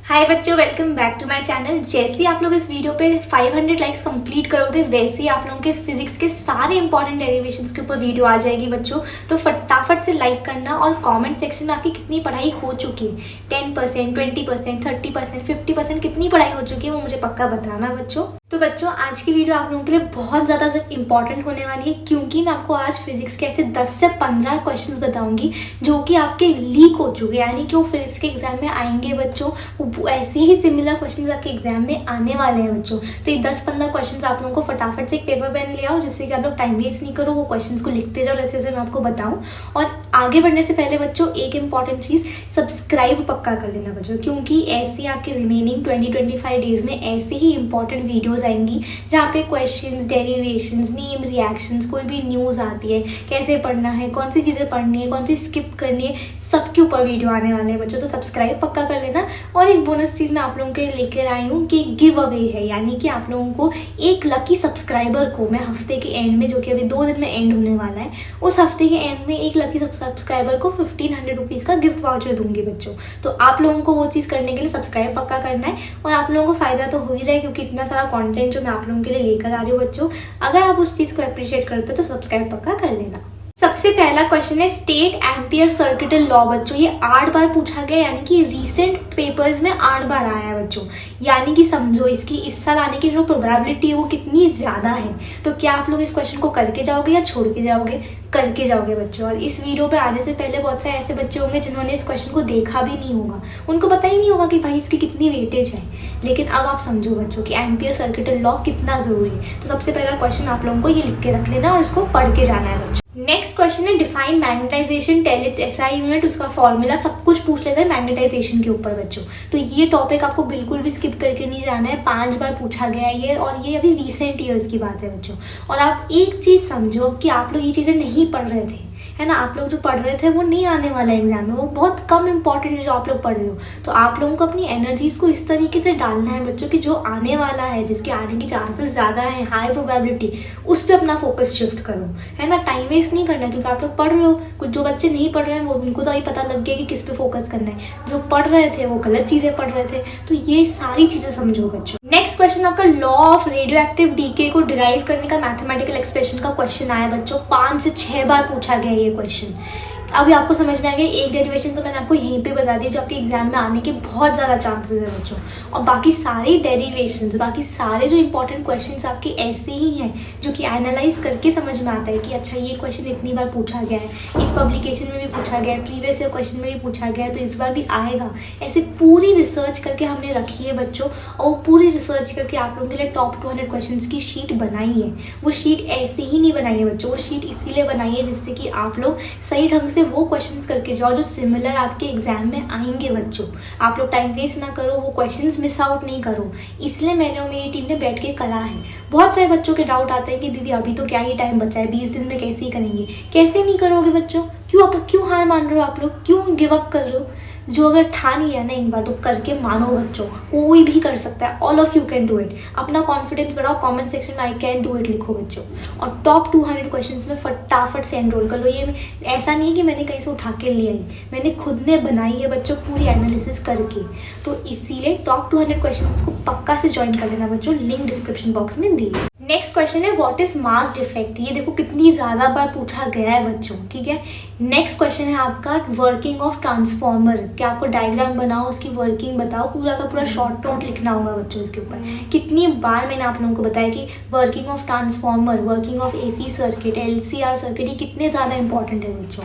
हाय बच्चों, welcome back to my channel. जैसे ही आप लोग इस वीडियो पे 500 लाइक्स कंप्लीट करोगे वैसे ही आप लोगों के फिजिक्स के सारे इंपॉर्टेंट डेरिवेशंस के ऊपर वीडियो आ जाएगी बच्चों। तो फटाफट से लाइक करना और कमेंट सेक्शन में आपकी कितनी पढ़ाई हो चुकी है, 10%, 20%, 30%, 50% कितनी पढ़ाई हो चुकी है वो मुझे पक्का बताना बच्चों। तो बच्चों आज की वीडियो आप लोगों के लिए बहुत ज़्यादा इंपॉर्टेंट होने वाली है, क्योंकि मैं आपको आज फिजिक्स के ऐसे 10 से 15 क्वेश्चंस बताऊंगी जो कि आपके लीक हो चुके हैं, यानी कि वो फिजिक्स के एग्जाम में आएंगे बच्चों। वो ऐसे ही सिमिलर क्वेश्चंस आपके एग्जाम में आने वाले हैं बच्चों। तो ये 10-15 क्वेश्चंस आप लोगों को फटाफट से एक पेपर पेन ले आओ, जिससे कि आप लोग टाइम वेस्ट नहीं करो, वो क्वेश्चंस को लिखते जाओ जैसे मैं आपको बताऊँ। और आगे बढ़ने से पहले बच्चों एक इंपॉर्टेंट चीज़, सब्सक्राइब पक्का कर लेना बच्चों, क्योंकि ऐसे आपके रिमेनिंग 20-25 डेज में ऐसे ही इंपॉर्टेंट वीडियोस आएंगी जहाँ पे क्वेश्चंस, डेरिवेशंस, नेम रिएक्शंस, कोई भी न्यूज़ आती है, कैसे पढ़ना है, कौन सी चीज़ें पढ़नी है, कौन सी स्किप करनी है, सबके ऊपर वीडियो आने वाले हैं बच्चों। तो सब्सक्राइब पक्का कर लेना। और एक बोनस चीज़ मैं आप लोगों के लिए लेकर आई हूँ कि गिव अवे है, यानी कि आप लोगों को एक लकी सब्सक्राइबर को मैं हफ्ते के एंड में, जो कि अभी 2 दिन में एंड होने वाला है, उस हफ्ते के एंड में एक लकी सब्सक्राइबर को 1500 रुपीज़ का गिफ्ट वाउचर दूंगी बच्चों। तो आप लोगों को वो चीज़ करने के लिए सब्सक्राइब पक्का करना है। और आप लोगों को फायदा तो हो ही रहा है, क्योंकि इतना सारा कंटेंट जो मैं आप लोगों के लिए लेकर आ रही हूँ बच्चों। अगर आप उस चीज़ को अप्रिशिएट करते हो तो सब्सक्राइब पक्का कर लेना। सबसे पहला क्वेश्चन है स्टेट एम्पियर सर्किटल लॉ बच्चों। ये 8 बार पूछा गया, यानी कि रीसेंट पेपर्स में 8 बार आया है बच्चों। यानी कि समझो इसकी इस साल आने की जो प्रोबेबिलिटी है वो कितनी ज़्यादा है। तो क्या आप लोग इस क्वेश्चन को करके जाओगे या छोड़ के जाओगे? करके जाओगे बच्चों। और इस वीडियो पे आने से पहले बहुत सारे ऐसे बच्चे होंगे जिन्होंने इस क्वेश्चन को देखा भी नहीं होगा, उनको पता ही नहीं होगा कि भाई इसकी कितनी वेटेज है। लेकिन अब आप समझो बच्चों कि एम्पियर सर्किटल लॉ कितना ज़रूरी है। तो सबसे पहला क्वेश्चन आप लोगों को ये लिख के रख लेना और इसको पढ़ के जाना है बच्चों। नेक्स्ट क्वेश्चन है define magnetization, tell its SI unit, उसका फॉर्मूला, सब कुछ पूछ लेते हैं मैग्नेटाइजेशन के ऊपर बच्चों। तो ये टॉपिक आपको बिल्कुल भी स्किप करके नहीं जाना है, 5 बार पूछा गया है ये, और ये अभी रिसेंट ईयर्स की बात है बच्चों। और आप एक चीज़ समझो कि आप लोग ये चीज़ें नहीं पढ़ रहे थे, है ना, आप लोग जो पढ़ रहे थे वो नहीं आने वाला एग्जाम में, वो बहुत कम इंपॉर्टेंट है जो आप लोग पढ़ रहे हो। तो आप लोगों को अपनी एनर्जीज को इस तरीके से डालना है बच्चों कि जो आने वाला है, जिसके आने की चांसेस ज़्यादा है, हाई प्रोबेबिलिटी, उस पर अपना फोकस शिफ्ट करो, है ना। टाइम वेस्ट नहीं करना, क्योंकि आप लोग पढ़ रहे हो। कुछ जो बच्चे नहीं पढ़ रहे हैं वो, उनको तो अभी पता लग गया कि किस पे फोकस करना है। जो पढ़ रहे थे वो गलत चीज़ें पढ़ रहे थे। तो ये सारी चीज़ें समझो बच्चों। नेक्स्ट क्वेश्चन आपका law of radioactive decay को डिराइव करने का मैथमेटिकल एक्सप्रेशन का क्वेश्चन आया बच्चों। 5 से 6 बार पूछा गया ये क्वेश्चन। अभी आपको समझ में आ गया। एक डेरिवेशन तो मैंने आपको यहीं पे बता दी जो आपके एग्जाम में आने के बहुत ज़्यादा चांसेस है बच्चों। और बाकी सारे डेरिवेशंस, बाकी सारे जो इंपॉर्टेंट क्वेश्चंस आपके ऐसे ही हैं जो कि एनालाइज करके समझ में आता है कि अच्छा ये क्वेश्चन इतनी बार पूछा गया है, इस पब्लिकेशन में भी पूछा गया है, प्रीवियस ईयर क्वेश्चन में भी पूछा गया है, तो इस बार भी आएगा। ऐसे पूरी रिसर्च करके हमने रखी है बच्चों। और वो पूरी रिसर्च करके आप लोगों के लिए टॉप 200 क्वेश्चन की शीट बनाई है। वो शीट ऐसे ही नहीं बनाई है बच्चों, वो शीट इसीलिए बनाई है जिससे कि आप लोग सही ढंग से वो क्वेश्चंस करके जाओ जो सिमिलर आपके एग्जाम में आएंगे बच्चों। आप लोग टाइम वेस्ट ना करो, वो क्वेश्चंस मिस आउट नहीं करो। इसलिए मैंने और मेरी टीम ने बैठ के करा है। बहुत सारे बच्चों के डाउट आते हैं कि दीदी अभी तो क्या ही टाइम बचा है, 20 दिन में कैसे ही करेंगे। कैसे नहीं करोगे बच्चों? क्यों हार मान रहे हो आप लोग? क्यों गिव अप कर रहे हो? जो अगर ठान लिया ना एक बार तो करके मानो बच्चों, कोई भी कर सकता है। All of you can do it. अपना कॉन्फिडेंस बढ़ाओ, कमेंट सेक्शन में आई कैन डू इट लिखो बच्चों। और टॉप 200 क्वेश्चंस में फटाफट से एनरोल कर लो। ये ऐसा नहीं है कि मैंने कहीं से उठा के ले आई, मैंने खुद ने बनाई है बच्चों पूरी एनालिसिस करके। तो इसीलिए टॉप 200 क्वेश्चंस को पक्का से ज्वाइन कर लेना बच्चों, लिंक डिस्क्रिप्शन बॉक्स में दी है। नेक्स्ट क्वेश्चन है व्हाट इज मास डिफेक्ट। ये देखो कितनी ज़्यादा बार पूछा गया है बच्चों, ठीक है। नेक्स्ट क्वेश्चन है आपका वर्किंग ऑफ ट्रांसफॉर्मर। क्या आपको डायग्राम बनाओ, उसकी वर्किंग बताओ, पूरा का पूरा शॉर्ट नोट लिखना होगा बच्चों इसके ऊपर। कितनी बार मैंने आप लोगों को बताया कि working of transformer, working of AC circuit, LCR circuit, ये कितने ज़्यादा इंपॉर्टेंट है बच्चों।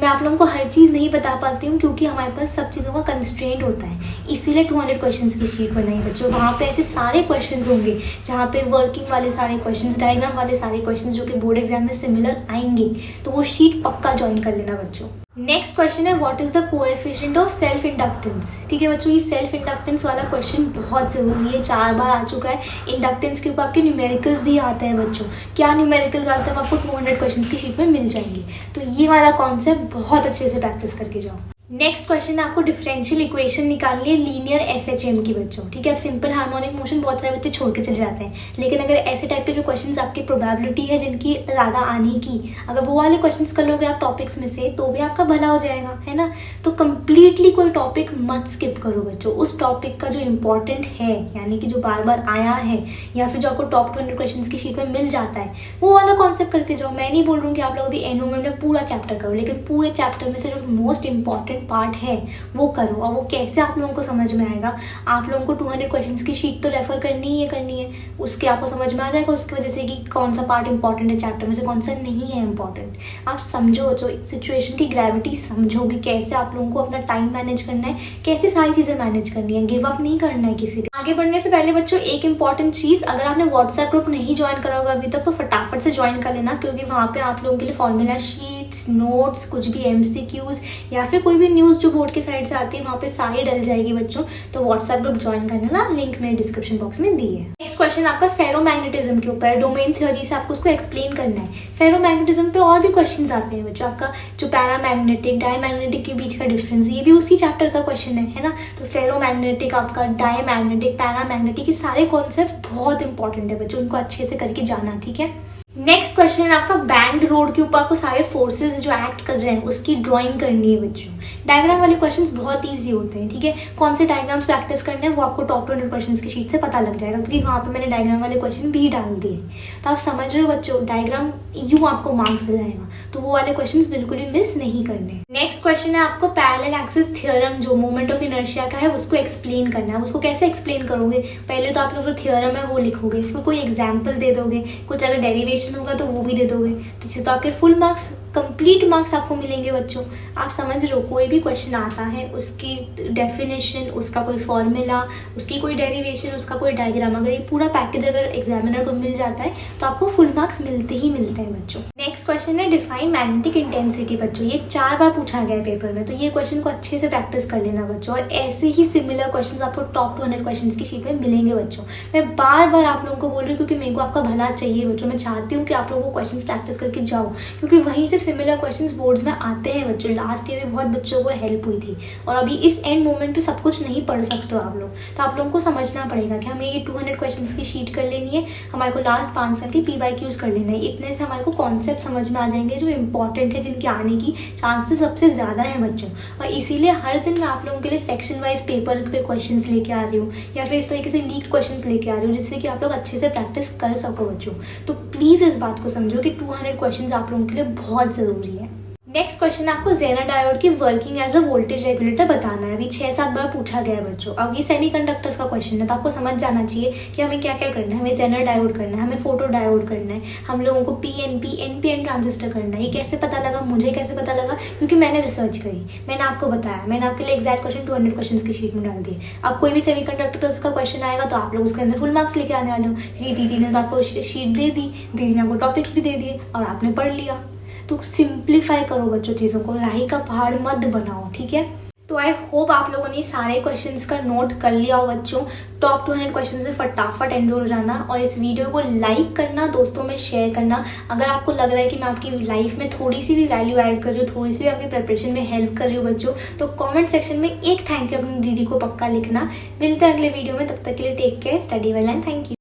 मैं आप लोगों को हर चीज़ नहीं बता पाती हूँ क्योंकि हमारे पास सब चीज़ों का कंस्ट्रेंट होता है। इसीलिए 200 क्वेश्चन की शीट बनाई बच्चों। वहाँ पे ऐसे सारे क्वेश्चन होंगे जहाँ पे वर्किंग वाले सारे क्वेश्चंस, डायग्राम वाले सारे क्वेश्चंस जो कि बोर्ड एग्जाम में सिमिलर आएंगे। तो वो शीट पक्का ज्वाइन कर लेना बच्चों। नेक्स्ट क्वेश्चन है what is the coefficient of self inductance. ठीक है बच्चों, ये सेल्फ इंडक्टेंस वाला क्वेश्चन बहुत जरूरी है, 4 बार आ चुका है। इंडक्टेंस के ऊपर आपके न्यूमेरिकल्स भी आते हैं बच्चों। क्या न्यूमेरिकल्स आते हैं आपको 200 क्वेश्चन की शीट में मिल जाएंगे। तो ये वाला कॉन्सेप्ट बहुत अच्छे से प्रैक्टिस करके जाओ। नेक्स्ट क्वेश्चन है आपको डिफरेंशियल इक्वेशन निकालनी है लीनियर एसएचएम की बच्चों, ठीक है। अब सिंपल हार्मोनिक मोशन बहुत सारे बच्चे छोड़ के चले जाते हैं, लेकिन अगर ऐसे टाइप के जो क्वेश्चंस आपकी प्रोबेबिलिटी है जिनकी ज़्यादा आने की, अगर वो वाले क्वेश्चंस कर लोगे आप टॉपिक्स में से तो भी आपका भला हो जाएगा, है ना। तो कंप्लीटली कोई टॉपिक मत स्किप करो बच्चों। उस टॉपिक का जो इंपॉर्टेंट है, यानी कि जो बार बार आया है या फिर जो आपको टॉप 200 क्वेश्चन की शीट में मिल जाता है, वो वाला कॉन्सेप्ट करके जाओ। मैं नहीं बोल रहा हूँ कि आप लोग अभी एंड मोमेंट में पूरा चैप्टर करो, लेकिन पूरे चैप्टर में सिर्फ मोस्ट इंपॉर्टेंट पार्ट है वो करो। और वो कैसे आप लोगों को समझ में आएगा, आप लोगों को 200 क्वेश्चंस की शीट तो रेफर करनी है, उसके आपको समझ में आ जाएगा उसकी वजह से कि कौन सा पार्ट इंपॉर्टेंट है चैप्टर में से, कौन सा नहीं है इंपॉर्टेंट। आप समझो, जो सिचुएशन की ग्रेविटी समझोगे, कैसे आप लोगों को अपना टाइम मैनेज करना है, कैसे सारी चीज़ें मैनेज करनी है। गिव अप नहीं करना है किसी भी। आगे बढ़ने से पहले बच्चों एक इंपॉर्टेंट चीज़, अगर आपने व्हाट्सएप ग्रुप नहीं ज्वाइन करा होगा अभी तक तो फटाफट से ज्वाइन कर लेना, क्योंकि वहाँ पे आप लोगों के लिए फॉर्मूला शीट्स, नोट्स, कुछ भी MCQs या फिर कोई भी न्यूज़ जो बोर्ड के साइड से आती है वहाँ पे सारी डल जाएगी बच्चों। तो व्हाट्सएप ग्रुप ज्वाइन करने ना, लिंक मेरे डिस्क्रिप्शन बॉक्स में दी है। नेक्स्ट क्वेश्चन आपका फेरोमैग्नेटिज्म के ऊपर है, डोमेन थ्योरी से आपको उसको एक्सप्लेन करना है। फेरोमैग्नेटिज्म पे और भी क्वेश्चंस आते हैं बच्चों, आपका जो पैरामैग्नेटिक डायमैग्नेटिक के बीच का डिफरेंस, ये भी उसी चैप्टर का क्वेश्चन है ना। तो फेरोमैग्नेटिक, आपका डायमैग्नेटिक, पैरामैग्नेटिक, ये सारे कॉन्सेप्ट बहुत इंपॉर्टेंट है बच्चों, उनको अच्छे से करके जाना, ठीक है। नेक्स्ट क्वेश्चन है आपका बैंक्ड रोड के ऊपर आपको सारे फोर्सेस जो एक्ट कर रहे हैं उसकी ड्राइंग करनी है बच्चों। डायग्राम वाले क्वेश्चंस बहुत इजी होते हैं, ठीक है। कौन से डायग्राम्स प्रैक्टिस करने हैं वो आपको टॉप 200 क्वेश्चंस की शीट से पता लग जाएगा, क्योंकि वहाँ पे मैंने डायग्राम वाले क्वेश्चन भी डाल दिए। तो आप समझ रहे हो बच्चों, डायग्राम यूँ आपको मार्क्स मिल जाएगा, तो वो वाले क्वेश्चन बिल्कुल भी मिस नहीं करने। नेक्स्ट क्वेश्चन है आपको पैरेलल एक्सिस थ्योरम, जो मोमेंट ऑफ इनर्शिया का है उसको एक्सप्लेन करना है। उसको कैसे एक्सप्लेन करोगे, पहले तो आप लोग जो थ्योरम है वो लिखोगे, फिर कोई एग्जाम्पल दे दोगे, कुछ अगर डेरिवेशन होगा तो वो भी दे दोगे, तो इससे तो आपके फुल मार्क्स, कंप्लीट मार्क्स आपको मिलेंगे बच्चों। आप समझ रहे हो, कोई भी क्वेश्चन आता है उसकी डेफिनेशन, उसका कोई फॉर्मूला, उसकी कोई डेरिवेशन, उसका कोई डायग्राम, अगर ये पूरा पैकेज अगर एग्जामिनर को मिल जाता है तो आपको फुल मार्क्स मिलते ही मिलते हैं बच्चों। नेक्स्ट क्वेश्चन है डिफाइन मैग्नेटिक इंटेंसिटी बच्चों, ये 4 बार पूछा गया है पेपर में, तो ये क्वेश्चन को अच्छे से प्रैक्टिस कर लेना बच्चों। और ऐसे ही सिमिलर क्वेश्चन आपको टॉप 200 क्वेश्चन की शीट में मिलेंगे बच्चों। मैं बार बार आप लोगों को बोल रही हूँ क्योंकि मेरे को आपका भला चाहिए बच्चों। मैं चाहती हूँ कि आप लोगों को क्वेश्चन प्रैक्टिस करके जाओ, क्योंकि वहीं से सिमिलर क्वेश्चन बोर्ड्स में आते हैं बच्चों। लास्ट ईयर भी बहुत बच्चों को हेल्प हुई थी, और अभी इस एंड मोमेंट पे सब कुछ नहीं पढ़ सकते हो आप लोग, तो आप लोगों को समझना पड़ेगा कि हमें ये 200 क्वेश्चंस की शीट कर लेनी है, हमारे को लास्ट 5 साल की PYQs कर लेना है। इतने से हमारे को कॉन्सेप्ट समझ में आ जाएंगे जो इंपॉर्टेंट है, जिनके आने की चांसेस सबसे ज़्यादा है बच्चों। और इसीलिए हर दिन मैं आप लोगों के लिए सेक्शन वाइज पेपर पे क्वेश्चन लेके आ रही हूँ, या फिर इस तरीके से लीक क्वेश्चन लेके आ रही हूँ, जिससे कि आप लोग अच्छे से प्रैक्टिस कर सको बच्चों। तो प्लीज़ इस बात को समझो कि 200 क्वेश्चन आप लोगों के लिए बहुत ज़रूरी है। नेक्स्ट क्वेश्चन आपको जेनर डायोड की working as a voltage regulator बताना है। अभी 6-7 बार पूछा गया है बच्चों। अब ये सेमीकंडक्टर्स का क्वेश्चन है, तो आपको समझ जाना चाहिए कि हमें क्या क्या करना है। हमें जेनर डायोड करना है, हमें फोटो डायोड करना है, हम लोगों को PNP NPN ट्रांजिस्टर करना है। ये कैसे पता लगा, मुझे कैसे पता लगा, क्योंकि मैंने रिसर्च करी, मैंने आपको बताया, मैंने आपके लिए एग्जैक्ट क्वेश्चन 200 क्वेश्चन की शीट में डाल दिए। अब कोई भी सेमीकंडक्टर्स का क्वेश्चन आएगा तो आप लोग उसके अंदर फुल मार्क्स लेके आने वाले हो। ये दीदी ने तो आपको शीट दे दी, दीदी ने आपको टॉपिक्स भी दे दिए और आपने पढ़ लिया। तो सिंप्लीफाई करो बच्चों चीज़ों को, राही का पहाड़ मत बनाओ, ठीक है। तो आई होप आप लोगों ने सारे क्वेश्चंस का नोट कर लिया हो बच्चों। टॉप 200 क्वेश्चन से फटाफट एनरोल हो जाना, और इस वीडियो को लाइक करना, दोस्तों में शेयर करना। अगर आपको लग रहा है कि मैं आपकी लाइफ में थोड़ी सी भी वैल्यू ऐड कर रही हूँ, थोड़ी सी भी आपकी प्रिपरेशन में हेल्प कर रही हूँ बच्चों, तो कमेंट सेक्शन में एक थैंक यू अपनी दीदी को पक्का लिखना। मिलते हैं अगले वीडियो में, तब तक के लिए take care, study well and thank you.